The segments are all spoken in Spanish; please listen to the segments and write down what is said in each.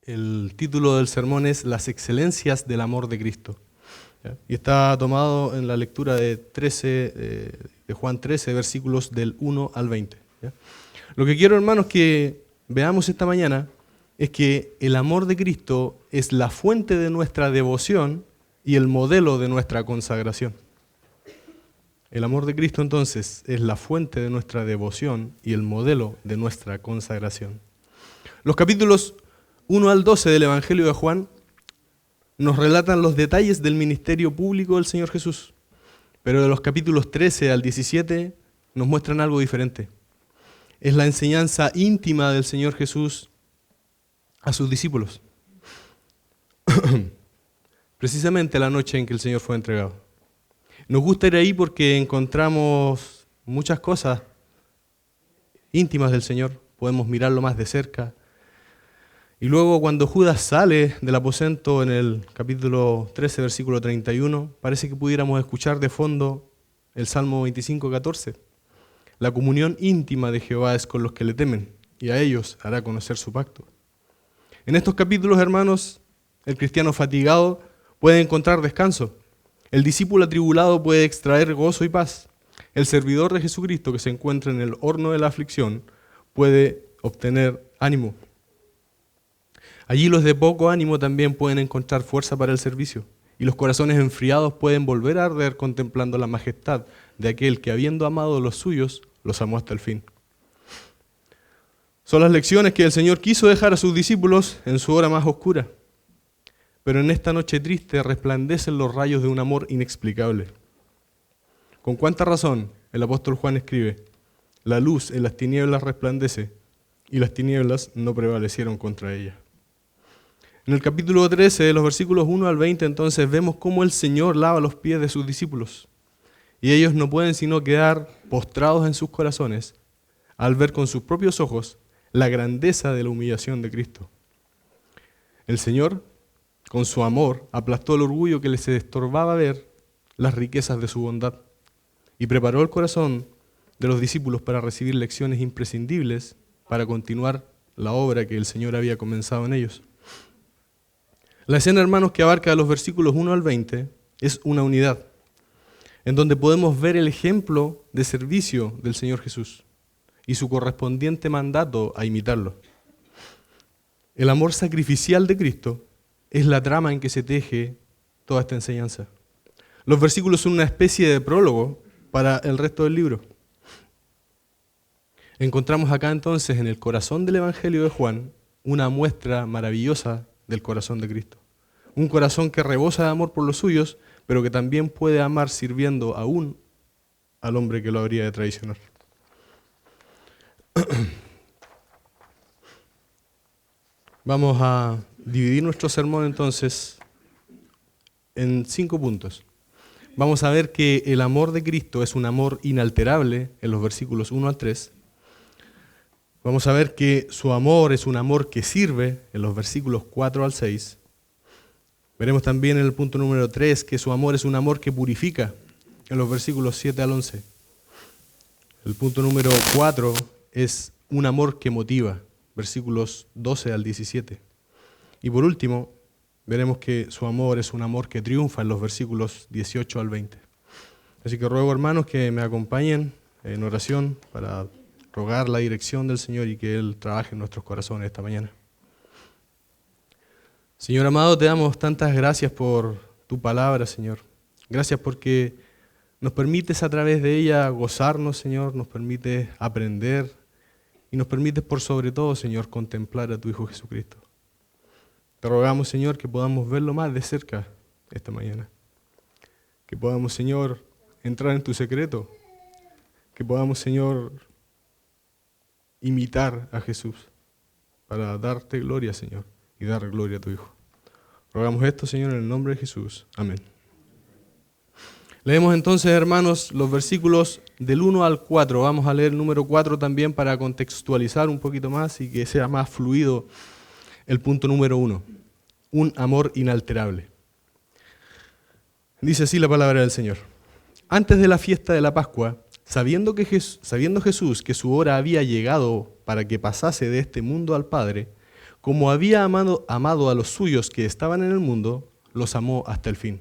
El título del sermón es Las excelencias del amor de Cristo. ¿Ya? Y está tomado en la lectura de Juan 13, versículos del 1 al 20. ¿Ya? Lo que quiero, hermanos, que veamos esta mañana es que el amor de Cristo es la fuente de nuestra devoción y el modelo de nuestra consagración. El amor de Cristo, entonces, es la fuente de nuestra devoción y el modelo de nuestra consagración. Los capítulos 1 al 12 del Evangelio de Juan nos relatan los detalles del ministerio público del Señor Jesús, pero de los capítulos 13 al 17 nos muestran algo diferente. Es la enseñanza íntima del Señor Jesús a sus discípulos, precisamente la noche en que el Señor fue entregado. Nos gusta ir ahí porque encontramos muchas cosas íntimas del Señor, podemos mirarlo más de cerca. Y luego cuando Judas sale del aposento en el capítulo 13, versículo 31, parece que pudiéramos escuchar de fondo el Salmo 25, 14. La comunión íntima de Jehová es con los que le temen, y a ellos hará conocer su pacto. En estos capítulos, hermanos, el cristiano fatigado puede encontrar descanso. El discípulo atribulado puede extraer gozo y paz. El servidor de Jesucristo que se encuentra en el horno de la aflicción puede obtener ánimo. Allí los de poco ánimo también pueden encontrar fuerza para el servicio, y los corazones enfriados pueden volver a arder contemplando la majestad de aquel que, habiendo amado a los suyos, los amó hasta el fin. Son las lecciones que el Señor quiso dejar a sus discípulos en su hora más oscura, pero en esta noche triste resplandecen los rayos de un amor inexplicable. Con cuánta razón el apóstol Juan escribe: la luz en las tinieblas resplandece, y las tinieblas no prevalecieron contra ella. En el capítulo 13, de los versículos 1 al 20, entonces vemos cómo el Señor lava los pies de sus discípulos. Y ellos no pueden sino quedar postrados en sus corazones al ver con sus propios ojos la grandeza de la humillación de Cristo. El Señor, con su amor, aplastó el orgullo que les estorbaba ver las riquezas de su bondad y preparó el corazón de los discípulos para recibir lecciones imprescindibles para continuar la obra que el Señor había comenzado en ellos. La escena, hermanos, que abarca los versículos 1 al 20 es una unidad, en donde podemos ver el ejemplo de servicio del Señor Jesús y su correspondiente mandato a imitarlo. El amor sacrificial de Cristo es la trama en que se teje toda esta enseñanza. Los versículos son una especie de prólogo para el resto del libro. Encontramos acá entonces en el corazón del Evangelio de Juan una muestra maravillosa del corazón de Cristo. Un corazón que rebosa de amor por los suyos, pero que también puede amar sirviendo aún al hombre que lo habría de traicionar. Vamos a dividir nuestro sermón entonces en 5 puntos. Vamos a ver que el amor de Cristo es un amor inalterable en los versículos 1 al 3. Vamos a ver que su amor es un amor que sirve en los versículos 4 al 6. Veremos también en el punto número 3 que su amor es un amor que purifica en los versículos 7 al 11. El punto número 4 es un amor que motiva, versículos 12 al 17. Y por último, veremos que su amor es un amor que triunfa en los versículos 18 al 20. Así que ruego, hermanos, que me acompañen en oración para rogar la dirección del Señor y que Él trabaje en nuestros corazones esta mañana. Señor amado, te damos tantas gracias por tu palabra, Señor. Gracias porque nos permites a través de ella gozarnos, Señor, nos permites aprender y nos permites por sobre todo, Señor, contemplar a tu Hijo Jesucristo. Te rogamos, Señor, que podamos verlo más de cerca esta mañana. Que podamos, Señor, entrar en tu secreto. Que podamos, Señor, imitar a Jesús para darte gloria, Señor, y dar gloria a tu Hijo. Rogamos esto, Señor, en el nombre de Jesús. Amén. Leemos entonces, hermanos, los versículos del 1 al 4. Vamos a leer el número 4 también para contextualizar un poquito más y que sea más fluido el punto número 1. Un amor inalterable. Dice así la palabra del Señor. Antes de la fiesta de la Pascua, sabiendo Jesús que su hora había llegado para que pasase de este mundo al Padre, como había amado a los suyos que estaban en el mundo, los amó hasta el fin.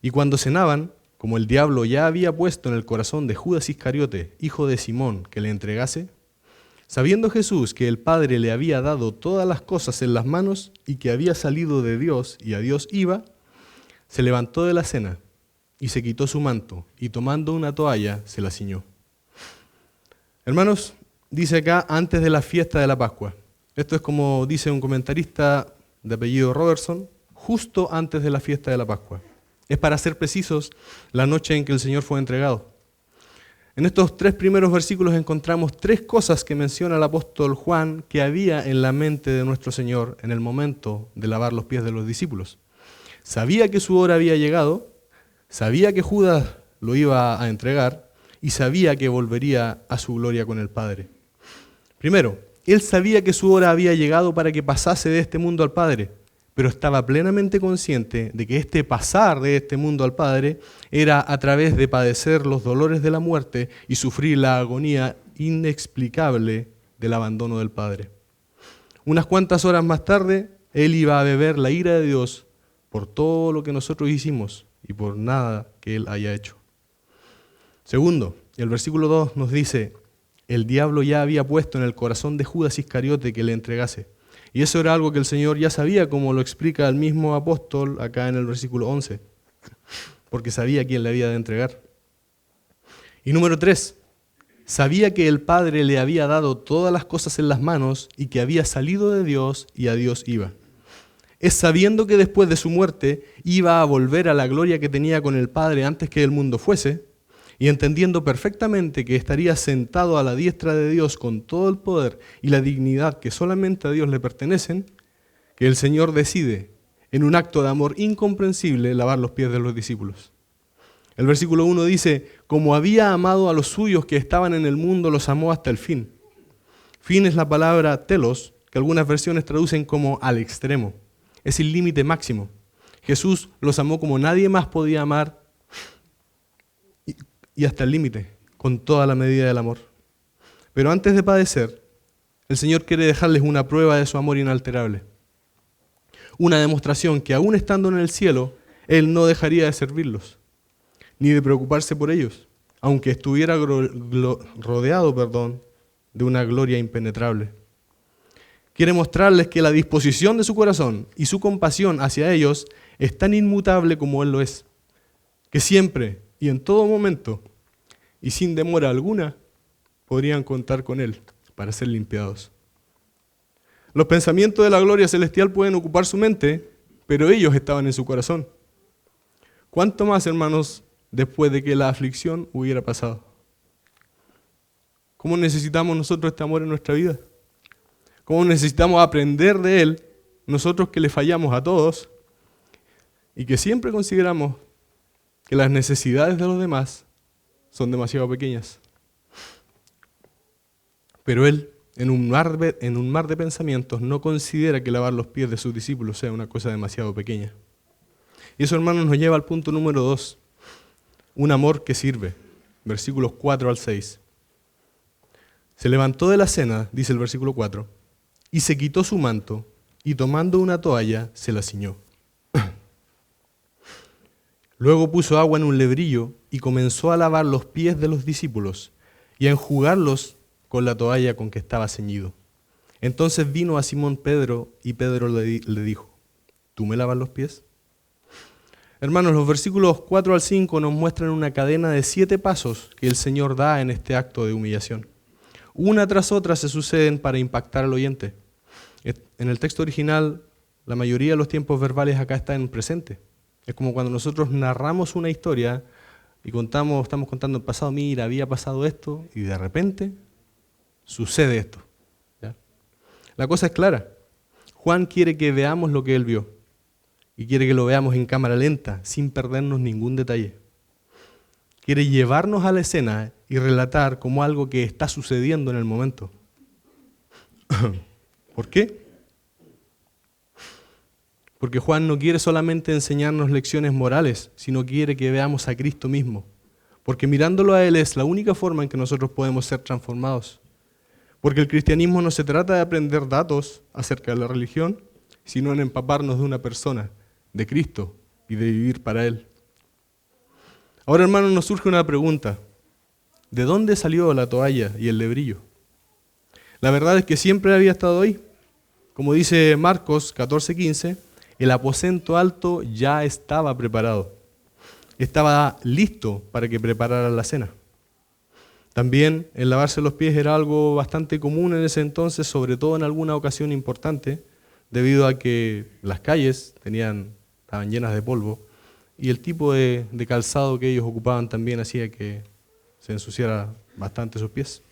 Y cuando cenaban, como el diablo ya había puesto en el corazón de Judas Iscariote, hijo de Simón, que le entregase, sabiendo Jesús que el Padre le había dado todas las cosas en las manos y que había salido de Dios y a Dios iba, se levantó de la cena y se quitó su manto y tomando una toalla se la ciñó. Hermanos, dice acá antes de la fiesta de la Pascua. Esto es como dice un comentarista de apellido Robertson, justo antes de la fiesta de la Pascua. Es, para ser precisos, la noche en que el Señor fue entregado. En estos 3 primeros versículos encontramos 3 cosas que menciona el apóstol Juan que había en la mente de nuestro Señor en el momento de lavar los pies de los discípulos. Sabía que su hora había llegado, sabía que Judas lo iba a entregar y sabía que volvería a su gloria con el Padre. Primero, él sabía que su hora había llegado para que pasase de este mundo al Padre, pero estaba plenamente consciente de que este pasar de este mundo al Padre era a través de padecer los dolores de la muerte y sufrir la agonía inexplicable del abandono del Padre. Unas cuantas horas más tarde, él iba a beber la ira de Dios por todo lo que nosotros hicimos y por nada que él haya hecho. Segundo, el versículo 2 nos dice, el diablo ya había puesto en el corazón de Judas Iscariote que le entregase. Y eso era algo que el Señor ya sabía, como lo explica el mismo apóstol acá en el versículo 11, porque sabía quién le había de entregar. Y número 3, sabía que el Padre le había dado todas las cosas en las manos y que había salido de Dios y a Dios iba. Es sabiendo que después de su muerte iba a volver a la gloria que tenía con el Padre antes que el mundo fuese, y entendiendo perfectamente que estaría sentado a la diestra de Dios con todo el poder y la dignidad que solamente a Dios le pertenecen, que el Señor decide, en un acto de amor incomprensible, lavar los pies de los discípulos. El versículo 1 dice, como había amado a los suyos que estaban en el mundo, los amó hasta el fin. Fin es la palabra telos, que algunas versiones traducen como al extremo. Es el límite máximo. Jesús los amó como nadie más podía amar y hasta el límite, con toda la medida del amor. Pero antes de padecer, el Señor quiere dejarles una prueba de su amor inalterable. Una demostración que aún estando en el cielo, Él no dejaría de servirlos, ni de preocuparse por ellos, aunque estuviera rodeado de una gloria impenetrable. Quiere mostrarles que la disposición de su corazón y su compasión hacia ellos es tan inmutable como Él lo es, que siempre y en todo momento, y sin demora alguna, podrían contar con Él para ser limpiados. Los pensamientos de la gloria celestial pueden ocupar su mente, pero ellos estaban en su corazón. ¿Cuánto más, hermanos, después de que la aflicción hubiera pasado? ¿Cómo necesitamos nosotros este amor en nuestra vida? ¿Cómo necesitamos aprender de Él, nosotros que le fallamos a todos y que siempre consideramos que las necesidades de los demás son demasiado pequeñas? Pero Él, en un mar de pensamientos, no considera que lavar los pies de sus discípulos sea una cosa demasiado pequeña. Y eso, hermanos, nos lleva al punto número 2, un amor que sirve. Versículos 4 al 6. Se levantó de la cena, dice el versículo 4, y se quitó su manto, y tomando una toalla, se la ciñó. Luego puso agua en un lebrillo y comenzó a lavar los pies de los discípulos y a enjugarlos con la toalla con que estaba ceñido. Entonces vino a Simón Pedro y Pedro le dijo, ¿tú me lavas los pies? Hermanos, los versículos 4 al 5 nos muestran una cadena de 7 pasos que el Señor da en este acto de humillación. Una tras otra se suceden para impactar al oyente. En el texto original, la mayoría de los tiempos verbales acá están en presente. Es como cuando nosotros narramos una historia y estamos contando el pasado, mira, había pasado esto, y de repente sucede esto. ¿Ya? La cosa es clara. Juan quiere que veamos lo que él vio, y quiere que lo veamos en cámara lenta, sin perdernos ningún detalle. Quiere llevarnos a la escena y relatar como algo que está sucediendo en el momento. ¿Por qué? Porque Juan no quiere solamente enseñarnos lecciones morales, sino quiere que veamos a Cristo mismo. Porque mirándolo a Él es la única forma en que nosotros podemos ser transformados. Porque el cristianismo no se trata de aprender datos acerca de la religión, sino en empaparnos de una persona, de Cristo, y de vivir para Él. Ahora, hermanos, nos surge una pregunta. ¿De dónde salió la toalla y el lebrillo? La verdad es que siempre había estado ahí. Como dice Marcos 14:15, el aposento alto ya estaba preparado. Estaba listo para que prepararan la cena. También el lavarse los pies era algo bastante común en ese entonces, sobre todo en alguna ocasión importante, debido a que las calles estaban llenas de polvo y el tipo de calzado que ellos ocupaban también hacía que se ensuciara bastante sus pies.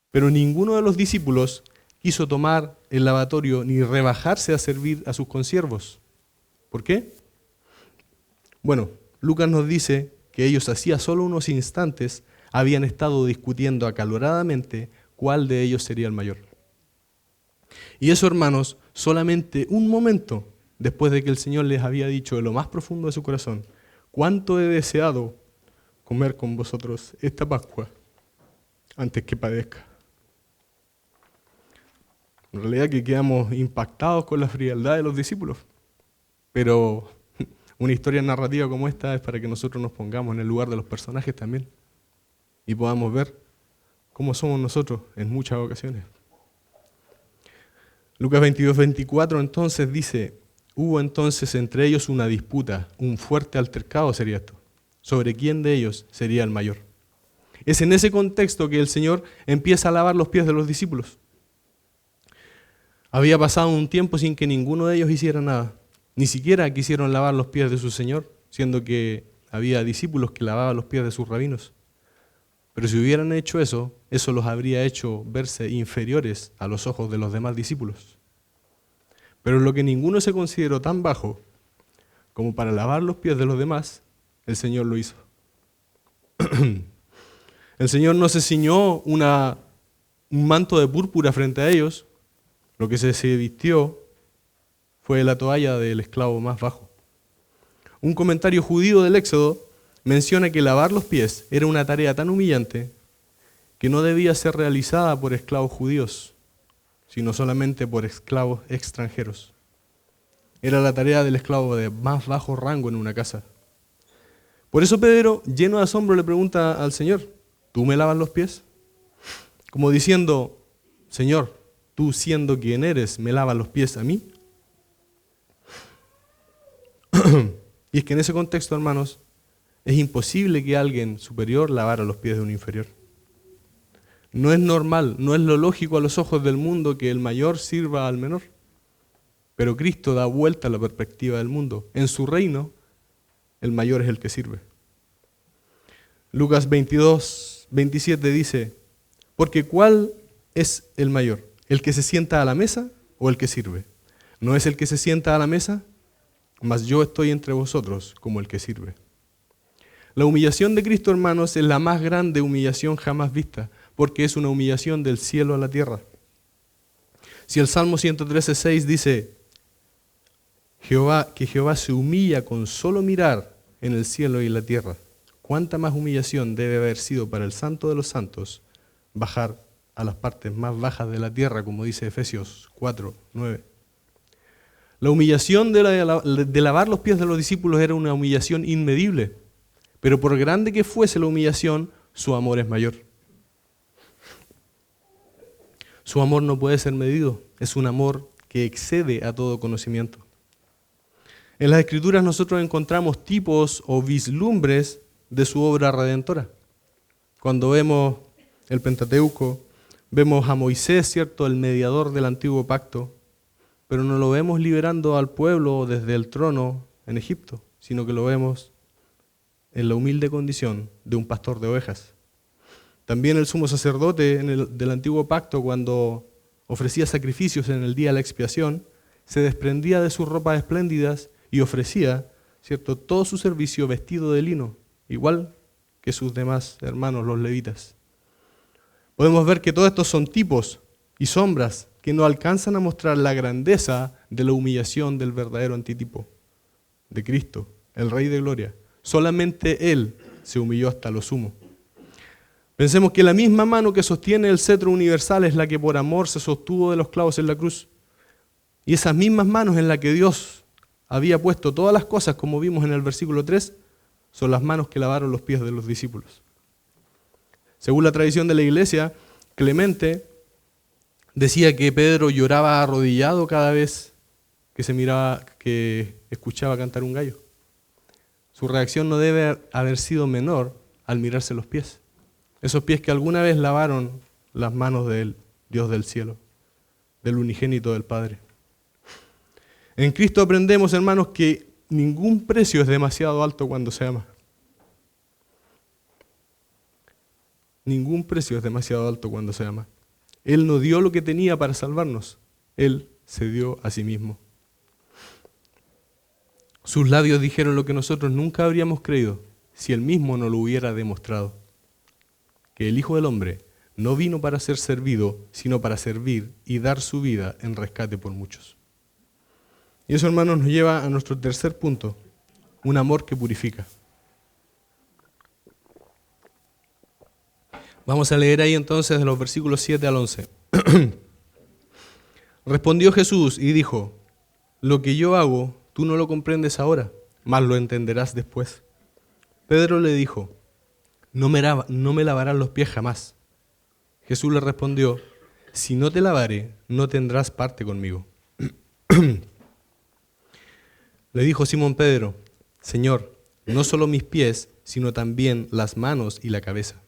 Pero ninguno de los discípulos quiso tomar el lavatorio ni rebajarse a servir a sus consiervos. ¿Por qué? Bueno, Lucas nos dice que ellos hacía solo unos instantes habían estado discutiendo acaloradamente cuál de ellos sería el mayor. Y eso, hermanos, solamente un momento después de que el Señor les había dicho de lo más profundo de su corazón: cuánto he deseado comer con vosotros esta Pascua antes que padezca. En realidad que quedamos impactados con la frialdad de los discípulos, pero una historia narrativa como esta es para que nosotros nos pongamos en el lugar de los personajes también y podamos ver cómo somos nosotros en muchas ocasiones. Lucas 22:24 entonces dice: hubo entonces entre ellos una disputa, un fuerte altercado sería esto, sobre quién de ellos sería el mayor. Es en ese contexto que el Señor empieza a lavar los pies de los discípulos. Había pasado un tiempo sin que ninguno de ellos hiciera nada. Ni siquiera quisieron lavar los pies de su Señor, siendo que había discípulos que lavaban los pies de sus rabinos. Pero si hubieran hecho eso, eso los habría hecho verse inferiores a los ojos de los demás discípulos. Pero lo que ninguno se consideró tan bajo como para lavar los pies de los demás, el Señor lo hizo. El Señor no se ciñó un manto de púrpura frente a ellos. Lo que se vistió fue la toalla del esclavo más bajo. Un comentario judío del Éxodo menciona que lavar los pies era una tarea tan humillante que no debía ser realizada por esclavos judíos, sino solamente por esclavos extranjeros. Era la tarea del esclavo de más bajo rango en una casa. Por eso Pedro, lleno de asombro, le pregunta al Señor: ¿tú me lavas los pies? Como diciendo: Señor, tú siendo quien eres, ¿me lavas los pies a mí? Y es que en ese contexto, hermanos, es imposible que alguien superior lavara los pies de un inferior. No es normal, no es lo lógico a los ojos del mundo que el mayor sirva al menor. Pero Cristo da vuelta a la perspectiva del mundo. En su reino, el mayor es el que sirve. Lucas 22:27 dice: porque ¿cuál es el mayor? ¿El que se sienta a la mesa o el que sirve? ¿No es el que se sienta a la mesa? Mas yo estoy entre vosotros como el que sirve. La humillación de Cristo, hermanos, es la más grande humillación jamás vista, porque es una humillación del cielo a la tierra. Si el Salmo 113:6 dice que Jehová se humilla con solo mirar en el cielo y la tierra, ¿cuánta más humillación debe haber sido para el Santo de los Santos bajar a las partes más bajas de la tierra, como dice Efesios 4:9? La humillación de lavar los pies de los discípulos era una humillación inmedible, pero por grande que fuese la humillación, su amor es mayor. Su amor no puede ser medido, es un amor que excede a todo conocimiento. En las Escrituras nosotros encontramos tipos o vislumbres de su obra redentora. Cuando vemos el Pentateuco, vemos a Moisés, ¿cierto?, el mediador del antiguo pacto, pero no lo vemos liberando al pueblo desde el trono en Egipto, sino que lo vemos en la humilde condición de un pastor de ovejas. También el sumo sacerdote del antiguo pacto, cuando ofrecía sacrificios en el día de la expiación, se desprendía de sus ropas espléndidas y ofrecía, ¿cierto?, todo su servicio vestido de lino, igual que sus demás hermanos los levitas. Podemos ver que todos estos son tipos y sombras que no alcanzan a mostrar la grandeza de la humillación del verdadero antitipo, de Cristo, el Rey de Gloria. Solamente Él se humilló hasta lo sumo. Pensemos que la misma mano que sostiene el cetro universal es la que por amor se sostuvo de los clavos en la cruz. Y esas mismas manos en las que Dios había puesto todas las cosas, como vimos en el versículo 3, son las manos que lavaron los pies de los discípulos. Según la tradición de la iglesia, Clemente decía que Pedro lloraba arrodillado cada vez que escuchaba cantar un gallo. Su reacción no debe haber sido menor al mirarse los pies. Esos pies que alguna vez lavaron las manos del Dios del cielo, del unigénito del Padre. En Cristo aprendemos, hermanos, que ningún precio es demasiado alto cuando se ama. Ningún precio es demasiado alto cuando se ama. Él no dio lo que tenía para salvarnos. Él se dio a sí mismo. Sus labios dijeron lo que nosotros nunca habríamos creído si Él mismo no lo hubiera demostrado. Que el Hijo del Hombre no vino para ser servido, sino para servir y dar su vida en rescate por muchos. Y eso, hermanos, nos lleva a nuestro tercer punto, un amor que purifica. Vamos a leer ahí entonces de los versículos 7 al 11. Respondió Jesús y dijo, lo que yo hago, tú no lo comprendes ahora, mas lo entenderás después. Pedro le dijo, no me lavarás los pies jamás. Jesús le respondió, si no te lavaré, no tendrás parte conmigo. Le dijo Simón Pedro, Señor, no solo mis pies, sino también las manos y la cabeza.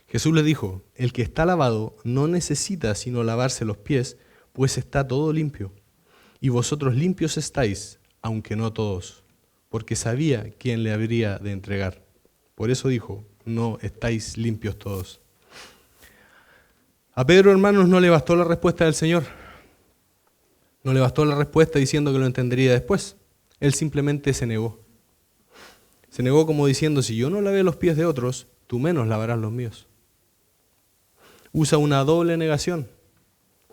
Jesús le dijo, el que está lavado no necesita sino lavarse los pies, pues está todo limpio. Y vosotros limpios estáis, aunque no todos, porque sabía quién le habría de entregar. Por eso dijo, no estáis limpios todos. A Pedro, hermanos, no le bastó la respuesta del Señor. No le bastó la respuesta diciendo que lo entendería después. Él simplemente se negó. Se negó como diciendo, si yo no lavé los pies de otros, tú menos lavarás los míos. Usa una doble negación.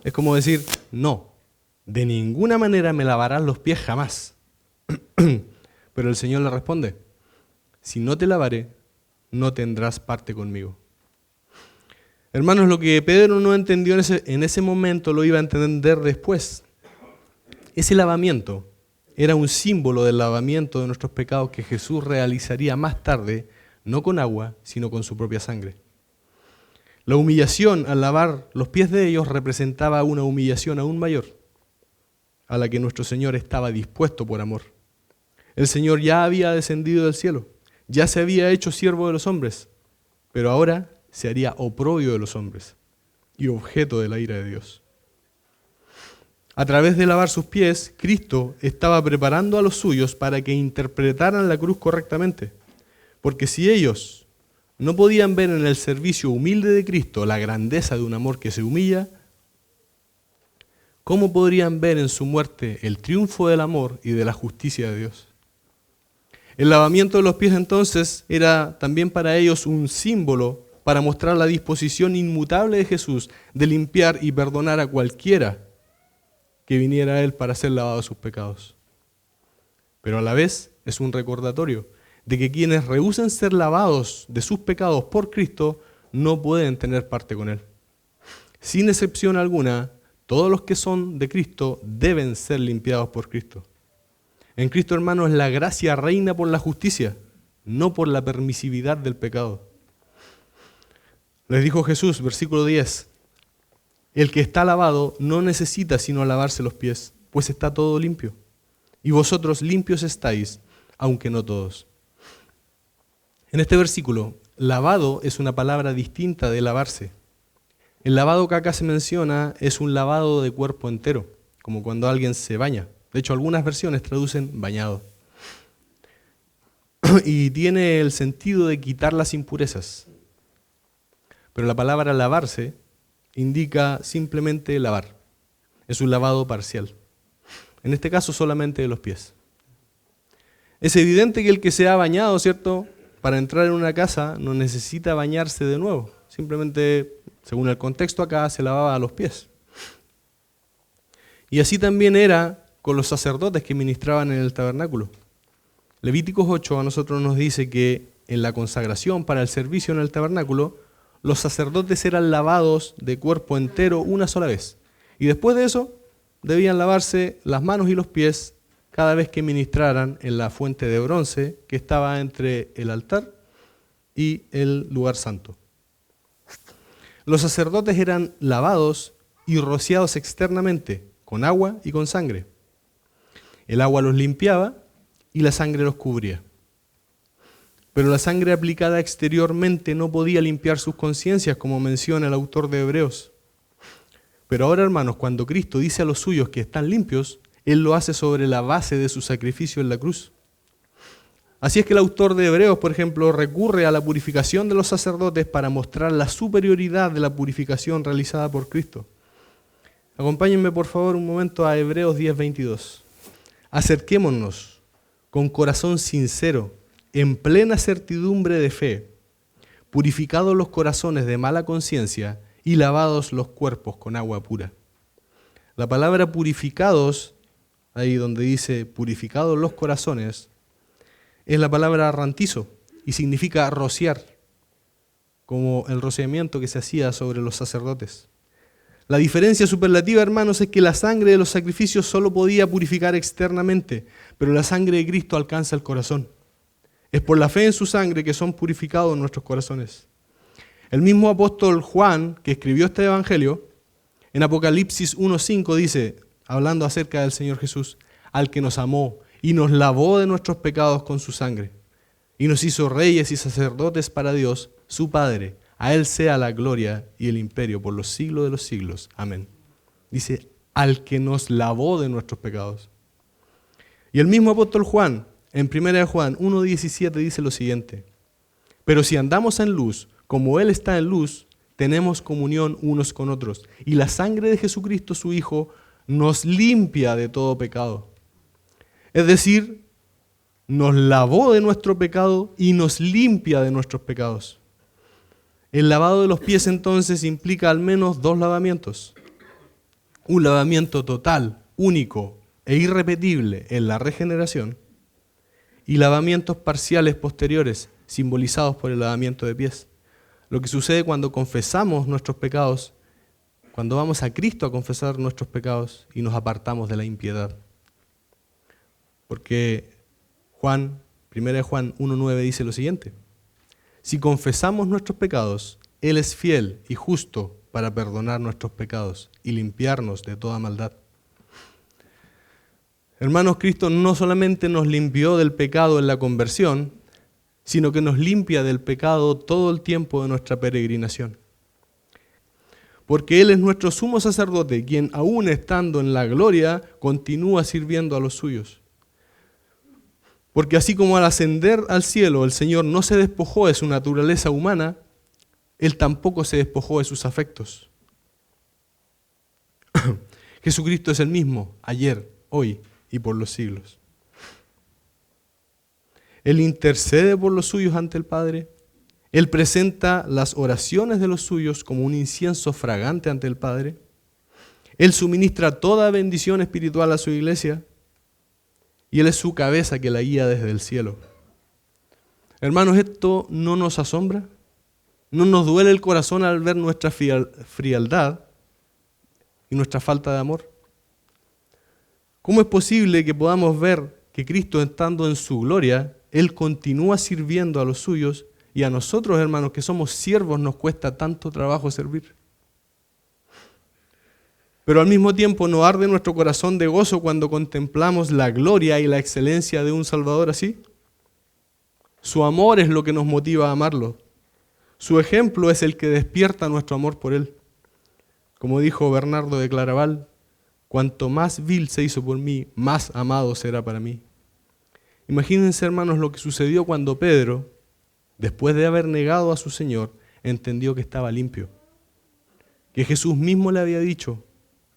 Es como decir, no, de ninguna manera me lavarás los pies jamás. Pero el Señor le responde, si no te lavaré, no tendrás parte conmigo. Hermanos, lo que Pedro no entendió en ese momento lo iba a entender después. Ese lavamiento era un símbolo del lavamiento de nuestros pecados que Jesús realizaría más tarde, no con agua, sino con su propia sangre. La humillación al lavar los pies de ellos representaba una humillación aún mayor, a la que nuestro Señor estaba dispuesto por amor. El Señor ya había descendido del cielo, ya se había hecho siervo de los hombres, pero ahora se haría oprobio de los hombres y objeto de la ira de Dios. A través de lavar sus pies, Cristo estaba preparando a los suyos para que interpretaran la cruz correctamente. Porque si ellos no podían ver en el servicio humilde de Cristo la grandeza de un amor que se humilla, ¿cómo podrían ver en su muerte el triunfo del amor y de la justicia de Dios? El lavamiento de los pies entonces era también para ellos un símbolo para mostrar la disposición inmutable de Jesús de limpiar y perdonar a cualquiera que viniera a Él para ser lavado de sus pecados. Pero a la vez es un recordatorio de que quienes rehúsen ser lavados de sus pecados por Cristo no pueden tener parte con Él. Sin excepción alguna, todos los que son de Cristo deben ser limpiados por Cristo. En Cristo, hermanos, la gracia reina por la justicia, no por la permisividad del pecado. Les dijo Jesús, versículo 10, el que está lavado no necesita sino lavarse los pies, pues está todo limpio. Y vosotros limpios estáis, aunque no todos. En este versículo, lavado es una palabra distinta de lavarse. El lavado que acá se menciona es un lavado de cuerpo entero, como cuando alguien se baña. De hecho, algunas versiones traducen bañado. Y tiene el sentido de quitar las impurezas. Pero la palabra lavarse indica simplemente lavar. Es un lavado parcial. En este caso, solamente de los pies. Es evidente que el que se ha bañado, ¿cierto?, para entrar en una casa no necesita bañarse de nuevo. Simplemente, según el contexto acá, se lavaba los pies. Y así también era con los sacerdotes que ministraban en el tabernáculo. Levíticos 8 a nosotros nos dice que en la consagración para el servicio en el tabernáculo, los sacerdotes eran lavados de cuerpo entero una sola vez. Y después de eso, debían lavarse las manos y los pies cada vez que ministraran en la fuente de bronce que estaba entre el altar y el lugar santo. Los sacerdotes eran lavados y rociados externamente con agua y con sangre. El agua los limpiaba y la sangre los cubría. Pero la sangre aplicada exteriormente no podía limpiar sus conciencias, como menciona el autor de Hebreos. Pero ahora, hermanos, cuando Cristo dice a los suyos que están limpios, Él lo hace sobre la base de su sacrificio en la cruz. Así es que el autor de Hebreos, por ejemplo, recurre a la purificación de los sacerdotes para mostrar la superioridad de la purificación realizada por Cristo. Acompáñenme, por favor, un momento a Hebreos 10:22. Acerquémonos con corazón sincero, en plena certidumbre de fe, purificados los corazones de mala conciencia y lavados los cuerpos con agua pura. La palabra purificados, ahí donde dice purificados los corazones, es la palabra rantizo y significa rociar, como el rociamiento que se hacía sobre los sacerdotes. La diferencia superlativa, hermanos, es que la sangre de los sacrificios solo podía purificar externamente, pero la sangre de Cristo alcanza el corazón. Es por la fe en su sangre que son purificados nuestros corazones. El mismo apóstol Juan, que escribió este evangelio, en Apocalipsis 1:5 dice, hablando acerca del Señor Jesús, al que nos amó y nos lavó de nuestros pecados con su sangre, y nos hizo reyes y sacerdotes para Dios, su Padre. A Él sea la gloria y el imperio por los siglos de los siglos. Amén. Dice, al que nos lavó de nuestros pecados. Y el mismo apóstol Juan, en 1 Juan 1:17 dice lo siguiente, pero si andamos en luz, como Él está en luz, tenemos comunión unos con otros, y la sangre de Jesucristo, su Hijo, nos limpia de todo pecado. Es decir, nos lavó de nuestro pecado y nos limpia de nuestros pecados. El lavado de los pies entonces implica al menos 2 lavamientos. Un lavamiento total, único e irrepetible en la regeneración, y lavamientos parciales posteriores, simbolizados por el lavamiento de pies. Lo que sucede cuando confesamos nuestros pecados, cuando vamos a Cristo a confesar nuestros pecados y nos apartamos de la impiedad. Porque 1 Juan 1:9 dice lo siguiente, si confesamos nuestros pecados, Él es fiel y justo para perdonar nuestros pecados y limpiarnos de toda maldad. Hermanos, Cristo no solamente nos limpió del pecado en la conversión, sino que nos limpia del pecado todo el tiempo de nuestra peregrinación. Porque Él es nuestro sumo sacerdote, quien aún estando en la gloria, continúa sirviendo a los suyos. Porque así como al ascender al cielo el Señor no se despojó de su naturaleza humana, Él tampoco se despojó de sus afectos. Jesucristo es el mismo, ayer, hoy y por los siglos. Él intercede por los suyos ante el Padre. Él presenta las oraciones de los suyos como un incienso fragante ante el Padre. Él suministra toda bendición espiritual a su iglesia. Y Él es su cabeza que la guía desde el cielo. Hermanos, ¿esto no nos asombra? ¿No nos duele el corazón al ver nuestra frialdad y nuestra falta de amor? ¿Cómo es posible que podamos ver que Cristo, estando en su gloria, Él continúa sirviendo a los suyos y a nosotros, hermanos, que somos siervos, nos cuesta tanto trabajo servir? Pero al mismo tiempo nos arde nuestro corazón de gozo cuando contemplamos la gloria y la excelencia de un Salvador así. Su amor es lo que nos motiva a amarlo. Su ejemplo es el que despierta nuestro amor por Él. Como dijo Bernardo de Claraval, cuanto más vil se hizo por mí, más amado será para mí. Imagínense, hermanos, lo que sucedió cuando Pedro, después de haber negado a su Señor, entendió que estaba limpio. Que Jesús mismo le había dicho,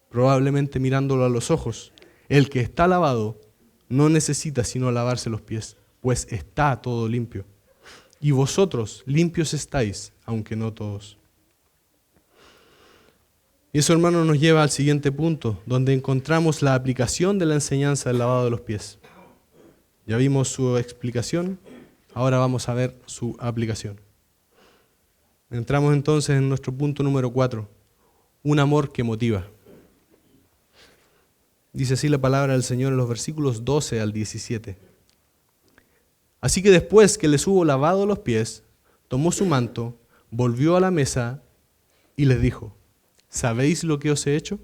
probablemente mirándolo a los ojos, el que está lavado no necesita sino lavarse los pies, pues está todo limpio. Y vosotros limpios estáis, aunque no todos. Y eso, hermano, nos lleva al siguiente punto, donde encontramos la aplicación de la enseñanza del lavado de los pies. Ya vimos su explicación, ahora vamos a ver su aplicación. Entramos entonces en nuestro punto número 4, un amor que motiva. Dice así la palabra del Señor en los versículos 12 al 17. Así que después que les hubo lavado los pies, tomó su manto, volvió a la mesa y les dijo, ¿sabéis lo que os he hecho?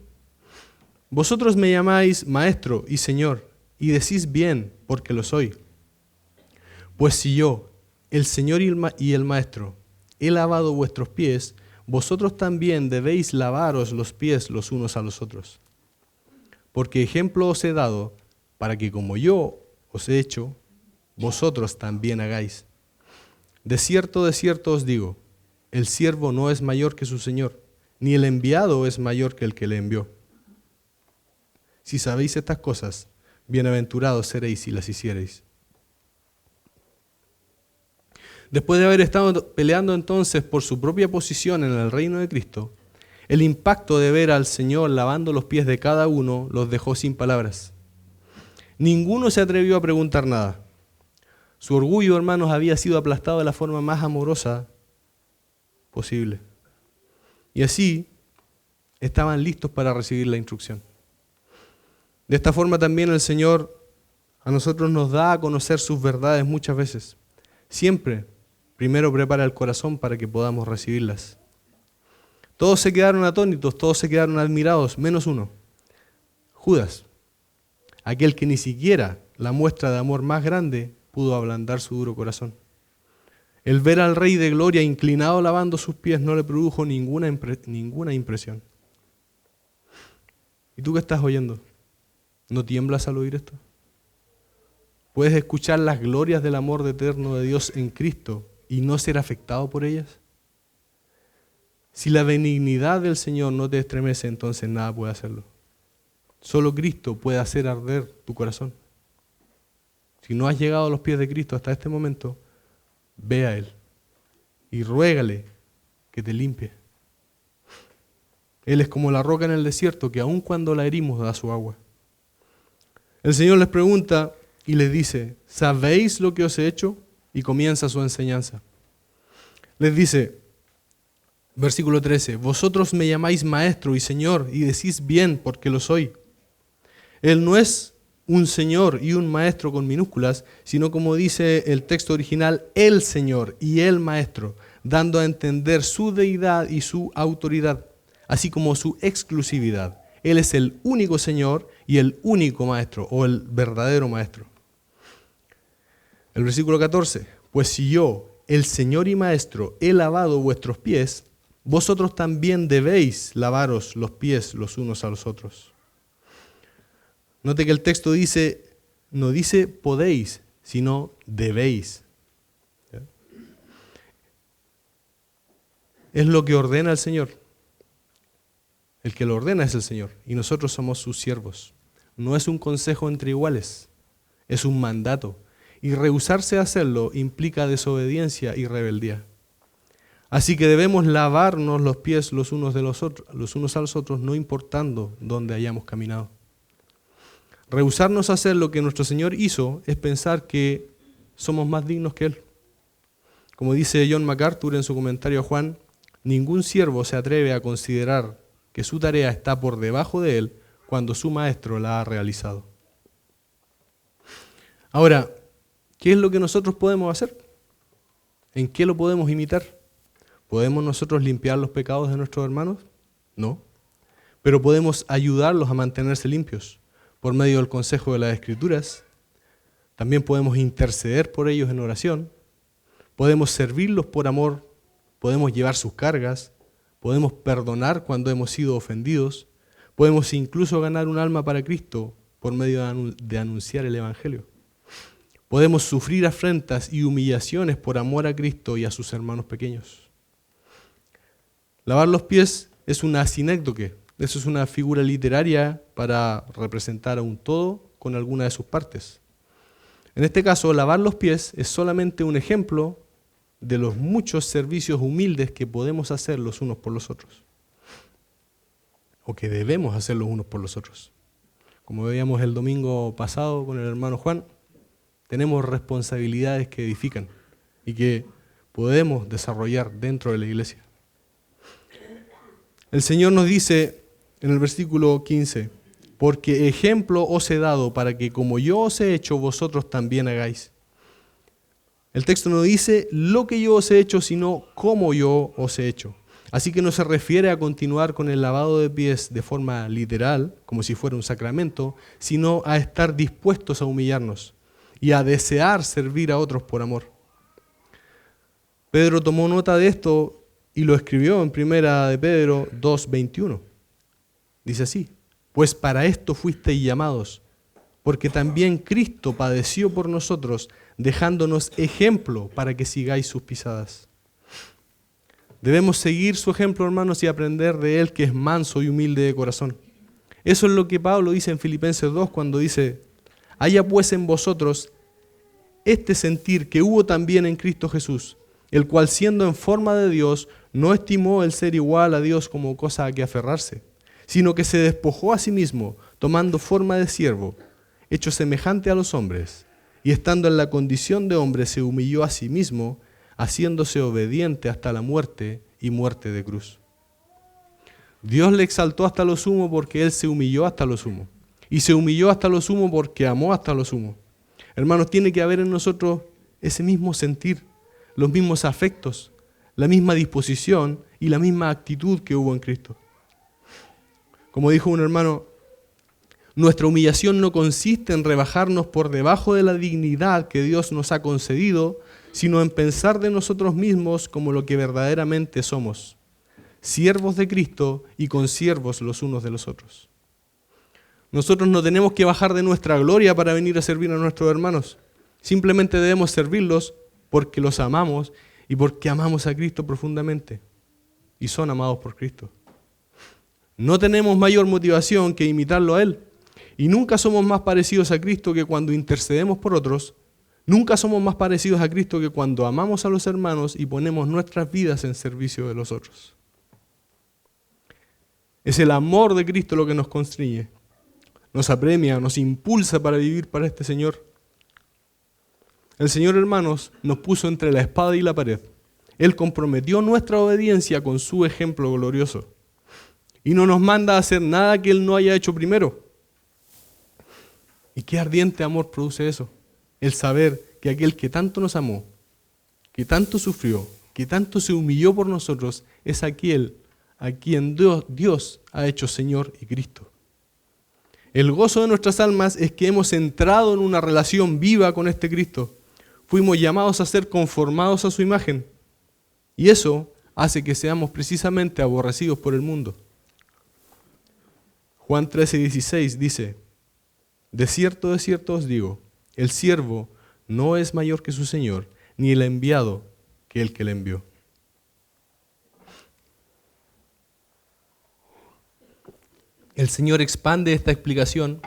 Vosotros me llamáis Maestro y Señor, y decís bien, porque lo soy. Pues si yo, el Señor y el Maestro, he lavado vuestros pies, vosotros también debéis lavaros los pies los unos a los otros. Porque ejemplo os he dado, para que como yo os he hecho, vosotros también hagáis. De cierto os digo, el siervo no es mayor que su Señor, ni el enviado es mayor que el que le envió. Si sabéis estas cosas, bienaventurados seréis si las hiciereis. Después de haber estado peleando entonces por su propia posición en el reino de Cristo, el impacto de ver al Señor lavando los pies de cada uno los dejó sin palabras. Ninguno se atrevió a preguntar nada. Su orgullo, hermanos, había sido aplastado de la forma más amorosa posible. Y así estaban listos para recibir la instrucción. De esta forma también el Señor a nosotros nos da a conocer sus verdades muchas veces. Siempre, primero prepara el corazón para que podamos recibirlas. Todos se quedaron atónitos, todos se quedaron admirados, menos uno. Judas, aquel que ni siquiera la muestra de amor más grande pudo ablandar su duro corazón. El ver al Rey de Gloria inclinado lavando sus pies no le produjo ninguna impresión. ¿Y tú qué estás oyendo? ¿No tiemblas al oír esto? ¿Puedes escuchar las glorias del amor eterno de Dios en Cristo y no ser afectado por ellas? Si la benignidad del Señor no te estremece, entonces nada puede hacerlo. Solo Cristo puede hacer arder tu corazón. Si no has llegado a los pies de Cristo hasta este momento, ve a Él y ruégale que te limpie. Él es como la roca en el desierto que aun cuando la herimos da su agua. El Señor les pregunta y les dice, ¿sabéis lo que os he hecho? Y comienza su enseñanza. Les dice, versículo 13, vosotros me llamáis Maestro y Señor y decís bien porque lo soy. Él no es un Señor y un Maestro con minúsculas, sino como dice el texto original, el Señor y el Maestro, dando a entender su deidad y su autoridad, así como su exclusividad. Él es el único Señor y el único Maestro, o el verdadero Maestro. El versículo 14, pues si yo, el Señor y Maestro, he lavado vuestros pies, vosotros también debéis lavaros los pies los unos a los otros. Note que el texto no dice podéis, sino debéis. Es lo que ordena el Señor. El que lo ordena es el Señor y nosotros somos sus siervos. No es un consejo entre iguales, es un mandato. Y rehusarse a hacerlo implica desobediencia y rebeldía. Así que debemos lavarnos los pies los unos a los otros, no importando dónde hayamos caminado. Rehusarnos a hacer lo que nuestro Señor hizo es pensar que somos más dignos que Él. Como dice John MacArthur en su comentario a Juan, ningún siervo se atreve a considerar que su tarea está por debajo de él cuando su maestro la ha realizado. Ahora, ¿qué es lo que nosotros podemos hacer? ¿En qué lo podemos imitar? ¿Podemos nosotros limpiar los pecados de nuestros hermanos? No. Pero podemos ayudarlos a mantenerse limpios por medio del consejo de las Escrituras. También podemos interceder por ellos en oración. Podemos servirlos por amor. Podemos llevar sus cargas. Podemos perdonar cuando hemos sido ofendidos. Podemos incluso ganar un alma para Cristo por medio de anunciar el Evangelio. Podemos sufrir afrentas y humillaciones por amor a Cristo y a sus hermanos pequeños. Lavar los pies es una sinécdoque. Eso es una figura literaria para representar a un todo con alguna de sus partes. En este caso, lavar los pies es solamente un ejemplo de los muchos servicios humildes que podemos hacer los unos por los otros. O que debemos hacer los unos por los otros. Como veíamos el domingo pasado con el hermano Juan, tenemos responsabilidades que edifican y que podemos desarrollar dentro de la iglesia. El Señor nos dice en el versículo 15, porque ejemplo os he dado para que como yo os he hecho, vosotros también hagáis. El texto no dice lo que yo os he hecho, sino cómo yo os he hecho. Así que no se refiere a continuar con el lavado de pies de forma literal, como si fuera un sacramento, sino a estar dispuestos a humillarnos y a desear servir a otros por amor. Pedro tomó nota de esto y lo escribió en 1 de Pedro 2:21. Dice así, pues para esto fuisteis llamados, porque también Cristo padeció por nosotros, dejándonos ejemplo para que sigáis sus pisadas. Debemos seguir su ejemplo, hermanos, y aprender de él, que es manso y humilde de corazón. Eso es lo que Pablo dice en Filipenses 2 cuando dice, haya pues en vosotros este sentir que hubo también en Cristo Jesús, el cual siendo en forma de Dios, no estimó el ser igual a Dios como cosa a que aferrarse, sino que se despojó a sí mismo, tomando forma de siervo, hecho semejante a los hombres, y estando en la condición de hombre se humilló a sí mismo, haciéndose obediente hasta la muerte y muerte de cruz. Dios le exaltó hasta lo sumo porque Él se humilló hasta lo sumo. Y se humilló hasta lo sumo porque amó hasta lo sumo. Hermanos, tiene que haber en nosotros ese mismo sentir, los mismos afectos, la misma disposición y la misma actitud que hubo en Cristo. Como dijo un hermano, nuestra humillación no consiste en rebajarnos por debajo de la dignidad que Dios nos ha concedido, sino en pensar de nosotros mismos como lo que verdaderamente somos, siervos de Cristo y consiervos los unos de los otros. Nosotros no tenemos que bajar de nuestra gloria para venir a servir a nuestros hermanos. Simplemente debemos servirlos porque los amamos y porque amamos a Cristo profundamente y son amados por Cristo. No tenemos mayor motivación que imitarlo a Él y nunca somos más parecidos a Cristo que cuando intercedemos por otros. Nunca somos más parecidos a Cristo que cuando amamos a los hermanos y ponemos nuestras vidas en servicio de los otros. Es el amor de Cristo lo que nos constriñe, nos apremia, nos impulsa para vivir para este Señor. El Señor, hermanos, nos puso entre la espada y la pared. Él comprometió nuestra obediencia con su ejemplo glorioso y no nos manda a hacer nada que Él no haya hecho primero. ¿Y qué ardiente amor produce eso? El saber que aquel que tanto nos amó, que tanto sufrió, que tanto se humilló por nosotros, es aquel a quien Dios ha hecho Señor y Cristo. El gozo de nuestras almas es que hemos entrado en una relación viva con este Cristo. Fuimos llamados a ser conformados a su imagen. Y eso hace que seamos precisamente aborrecidos por el mundo. Juan 13:16 dice, de cierto os digo, el siervo no es mayor que su Señor, ni el enviado que el que le envió. El Señor expande esta explicación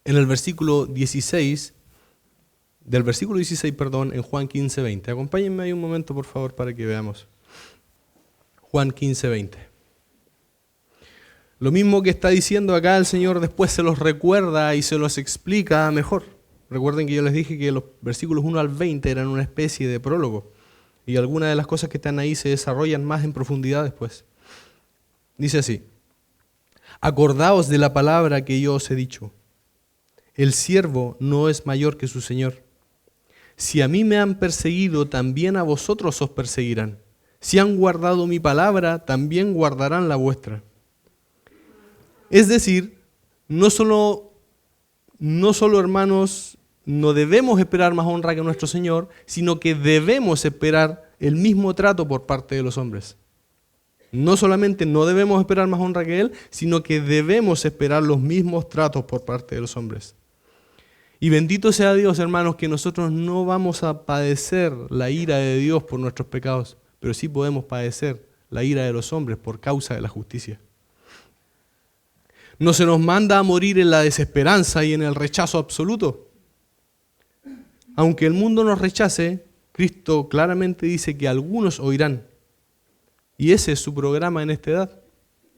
en el versículo 16, en Juan 15:20. Acompáñenme ahí un momento, por favor, para que veamos. Juan 15:20. Lo mismo que está diciendo acá el Señor después se los recuerda y se los explica mejor. Recuerden que yo les dije que los versículos 1 al 20 eran una especie de prólogo y algunas de las cosas que están ahí se desarrollan más en profundidad después. Dice así, acordaos de la palabra que yo os he dicho. El siervo no es mayor que su Señor. Si a mí me han perseguido, también a vosotros os perseguirán. Si han guardado mi palabra, también guardarán la vuestra. Es decir, no solo hermanos, no debemos esperar más honra que nuestro Señor, sino que debemos esperar el mismo trato por parte de los hombres. No solamente no debemos esperar más honra que Él, sino que debemos esperar los mismos tratos por parte de los hombres. Y bendito sea Dios, hermanos, que nosotros no vamos a padecer la ira de Dios por nuestros pecados, pero sí podemos padecer la ira de los hombres por causa de la justicia. No se nos manda a morir en la desesperanza y en el rechazo absoluto. Aunque el mundo nos rechace, Cristo claramente dice que algunos oirán. Y ese es su programa en esta edad,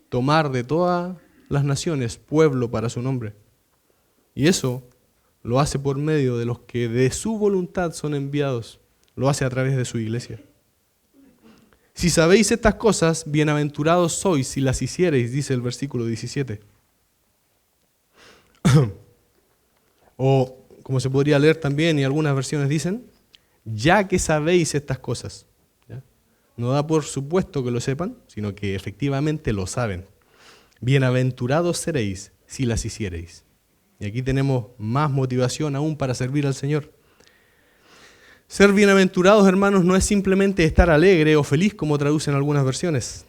tomar de todas las naciones pueblo para su nombre. Y eso lo hace por medio de los que de su voluntad son enviados, lo hace a través de su iglesia. Si sabéis estas cosas, bienaventurados sois si las hiciereis, dice el versículo 17. O, como se podría leer también, y algunas versiones dicen, ya que sabéis estas cosas. ¿Ya? No da por supuesto que lo sepan, sino que efectivamente lo saben. Bienaventurados seréis si las hiciereis. Y aquí tenemos más motivación aún para servir al Señor. Ser bienaventurados, hermanos, no es simplemente estar alegre o feliz, como traducen algunas versiones.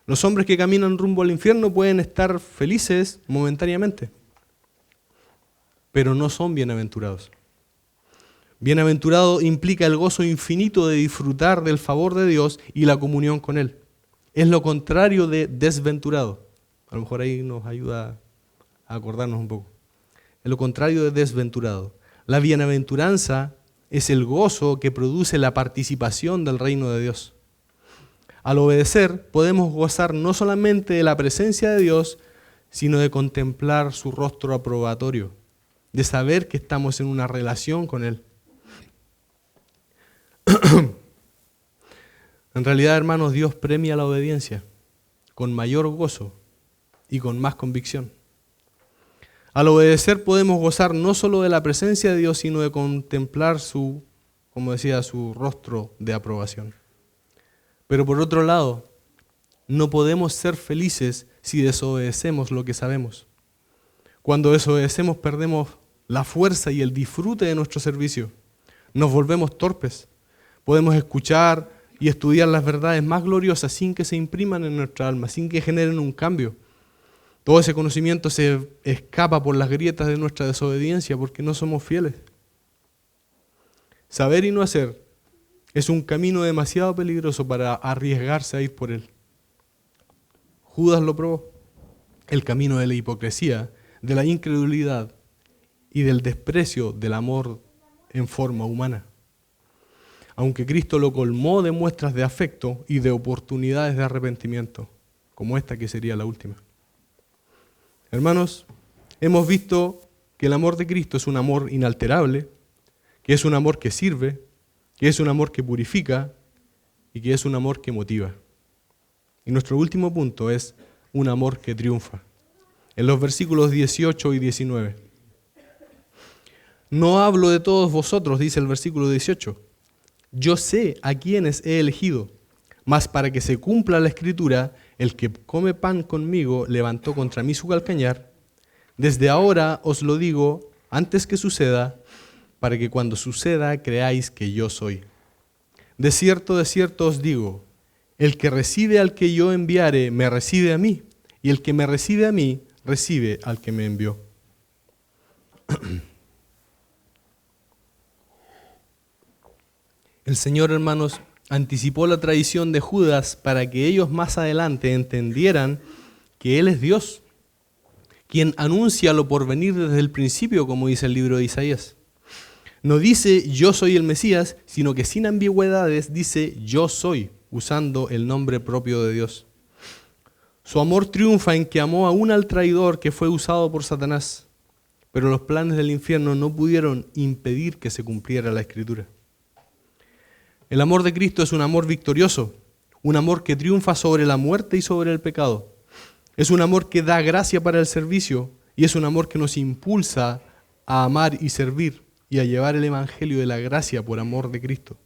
Los hombres que caminan rumbo al infierno pueden estar felices momentáneamente, pero no son bienaventurados. Bienaventurado implica el gozo infinito de disfrutar del favor de Dios y la comunión con Él. Es lo contrario de desventurado. A lo mejor ahí nos ayuda a acordarnos un poco. Es lo contrario de desventurado. La bienaventuranza es el gozo que produce la participación del reino de Dios. Al obedecer, podemos gozar no solamente de la presencia de Dios, sino de contemplar su rostro aprobatorio, de saber que estamos en una relación con Él. En realidad, hermanos, Dios premia la obediencia con mayor gozo y con más convicción. Al obedecer podemos gozar no solo de la presencia de Dios, sino de contemplar su, como decía, su rostro de aprobación. Pero por otro lado, no podemos ser felices si desobedecemos lo que sabemos. Cuando desobedecemos perdemos la fuerza y el disfrute de nuestro servicio. Nos volvemos torpes. Podemos escuchar y estudiar las verdades más gloriosas sin que se impriman en nuestra alma, sin que generen un cambio. Todo ese conocimiento se escapa por las grietas de nuestra desobediencia porque no somos fieles. Saber y no hacer es un camino demasiado peligroso para arriesgarse a ir por él. Judas lo probó. El camino de la hipocresía, de la incredulidad y del desprecio del amor en forma humana. Aunque Cristo lo colmó de muestras de afecto y de oportunidades de arrepentimiento, como esta que sería la última. Hermanos, hemos visto que el amor de Cristo es un amor inalterable, que es un amor que sirve, que es un amor que purifica y que es un amor que motiva. Y nuestro último punto es un amor que triunfa. En los versículos 18 y 19. No hablo de todos vosotros, dice el versículo 18. Yo sé a quienes he elegido, mas para que se cumpla la Escritura, el que come pan conmigo levantó contra mí su calcañar. Desde ahora os lo digo antes que suceda, para que cuando suceda creáis que yo soy. De cierto os digo, el que recibe al que yo enviare, me recibe a mí, y el que me recibe a mí, recibe al que me envió. El Señor, hermanos, anticipó la tradición de Judas para que ellos más adelante entendieran que Él es Dios, quien anuncia lo porvenir desde el principio, como dice el libro de Isaías. No dice yo soy el Mesías, sino que sin ambigüedades dice yo soy, usando el nombre propio de Dios. Su amor triunfa en que amó aún al traidor que fue usado por Satanás, pero los planes del infierno no pudieron impedir que se cumpliera la Escritura. El amor de Cristo es un amor victorioso, un amor que triunfa sobre la muerte y sobre el pecado. Es un amor que da gracia para el servicio y es un amor que nos impulsa a amar y servir y a llevar el evangelio de la gracia por amor de Cristo.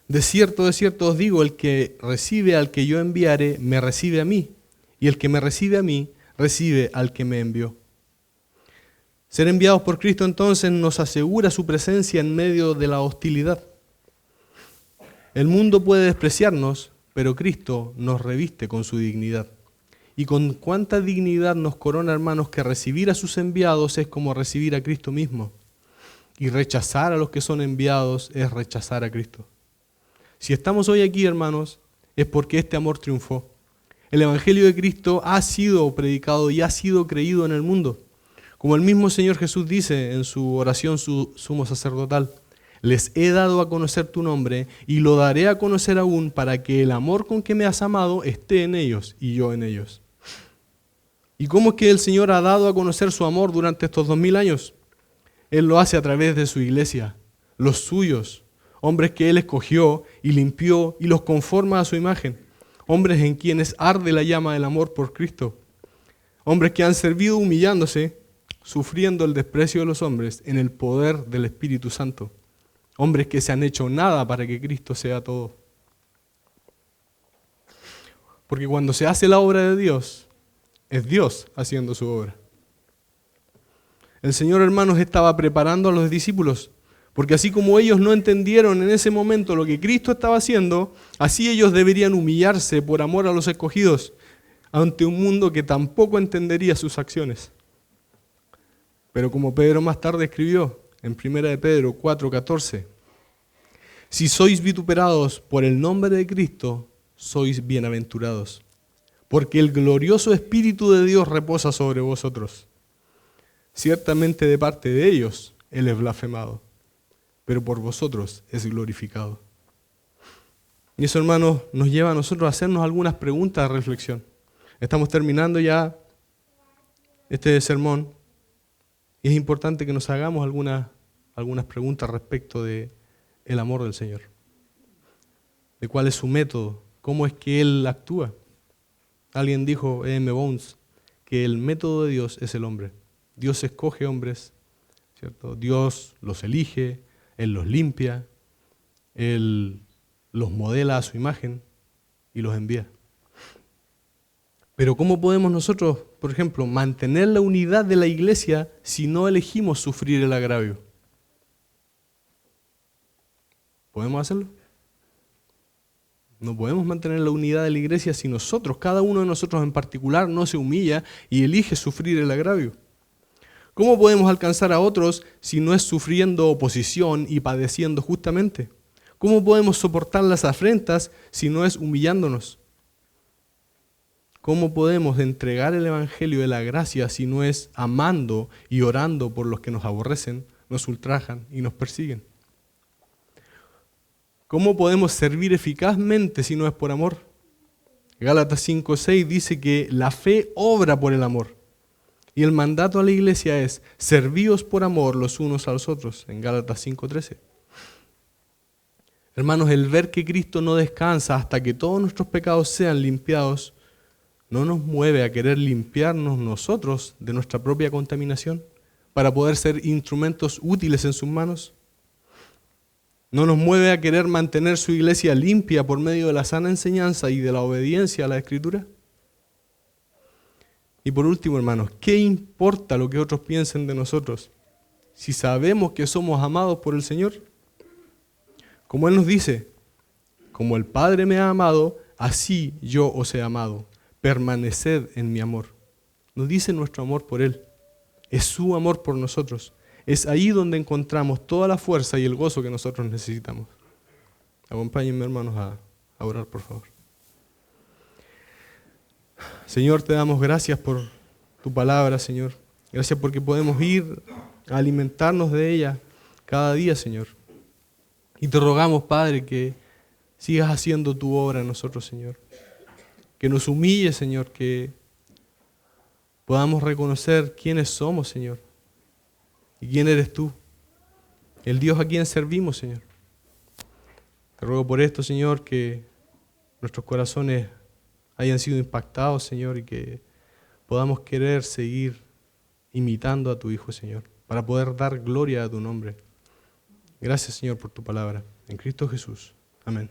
De cierto os digo, el que recibe al que yo enviare, me recibe a mí, y el que me recibe a mí, recibe al que me envió. Ser enviados por Cristo entonces nos asegura su presencia en medio de la hostilidad. El mundo puede despreciarnos, pero Cristo nos reviste con su dignidad. Y con cuánta dignidad nos corona, hermanos, que recibir a sus enviados es como recibir a Cristo mismo. Y rechazar a los que son enviados es rechazar a Cristo. Si estamos hoy aquí, hermanos, es porque este amor triunfó. El Evangelio de Cristo ha sido predicado y ha sido creído en el mundo. Como el mismo Señor Jesús dice en su oración sumo sacerdotal, les he dado a conocer tu nombre y lo daré a conocer aún para que el amor con que me has amado esté en ellos y yo en ellos. ¿Y cómo es que el Señor ha dado a conocer su amor durante estos 2000 años? Él lo hace a través de su iglesia, los suyos, hombres que Él escogió y limpió y los conforma a su imagen, hombres en quienes arde la llama del amor por Cristo, hombres que han servido humillándose, sufriendo el desprecio de los hombres en el poder del Espíritu Santo, hombres que se han hecho nada para que Cristo sea todo. Porque cuando se hace la obra de Dios, es Dios haciendo su obra. El Señor, hermanos, estaba preparando a los discípulos, porque así como ellos no entendieron en ese momento lo que Cristo estaba haciendo, así ellos deberían humillarse por amor a los escogidos ante un mundo que tampoco entendería sus acciones. Pero como Pedro más tarde escribió en 1 de Pedro 4:14, si sois vituperados por el nombre de Cristo, sois bienaventurados, porque el glorioso Espíritu de Dios reposa sobre vosotros. Ciertamente de parte de ellos Él es blasfemado, pero por vosotros es glorificado. Y eso, hermanos, nos lleva a nosotros a hacernos algunas preguntas de reflexión. Estamos terminando ya este sermón y es importante que nos hagamos algunas preguntas respecto de el amor del Señor, de cuál es su método, cómo es que Él actúa. Alguien dijo, E.M. Bones, que el método de Dios es el hombre. Dios escoge hombres, ¿cierto? Dios los elige, Él los limpia, Él los modela a su imagen y los envía. Pero ¿cómo podemos nosotros, por ejemplo, mantener la unidad de la iglesia si no elegimos sufrir el agravio? ¿Podemos hacerlo? No podemos mantener la unidad de la iglesia si nosotros, cada uno de nosotros en particular, no se humilla y elige sufrir el agravio. ¿Cómo podemos alcanzar a otros si no es sufriendo oposición y padeciendo justamente? ¿Cómo podemos soportar las afrentas si no es humillándonos? ¿Cómo podemos entregar el evangelio de la gracia si no es amando y orando por los que nos aborrecen, nos ultrajan y nos persiguen? ¿Cómo podemos servir eficazmente si no es por amor? Gálatas 5:6 dice que la fe obra por el amor. Y el mandato a la iglesia es, servíos por amor los unos a los otros, en Gálatas 5:13. Hermanos, el ver que Cristo no descansa hasta que todos nuestros pecados sean limpiados, ¿no nos mueve a querer limpiarnos nosotros de nuestra propia contaminación para poder ser instrumentos útiles en sus manos? ¿No nos mueve a querer mantener su iglesia limpia por medio de la sana enseñanza y de la obediencia a la Escritura? Y por último, hermanos, ¿qué importa lo que otros piensen de nosotros si sabemos que somos amados por el Señor? Como Él nos dice, como el Padre me ha amado, así yo os he amado. Permaneced en mi amor. Nos dice nuestro amor por Él. Es su amor por nosotros. Es ahí donde encontramos toda la fuerza y el gozo que nosotros necesitamos. Acompáñenme, hermanos, a orar, por favor. Señor, te damos gracias por tu palabra, Señor. Gracias porque podemos ir a alimentarnos de ella cada día, Señor. Y te rogamos, Padre, que sigas haciendo tu obra en nosotros, Señor. Que nos humille, Señor, que podamos reconocer quiénes somos, Señor. ¿Y quién eres tú? El Dios a quien servimos, Señor. Te ruego por esto, Señor, que nuestros corazones hayan sido impactados, Señor, y que podamos querer seguir imitando a tu Hijo, Señor, para poder dar gloria a tu nombre. Gracias, Señor, por tu palabra. En Cristo Jesús. Amén.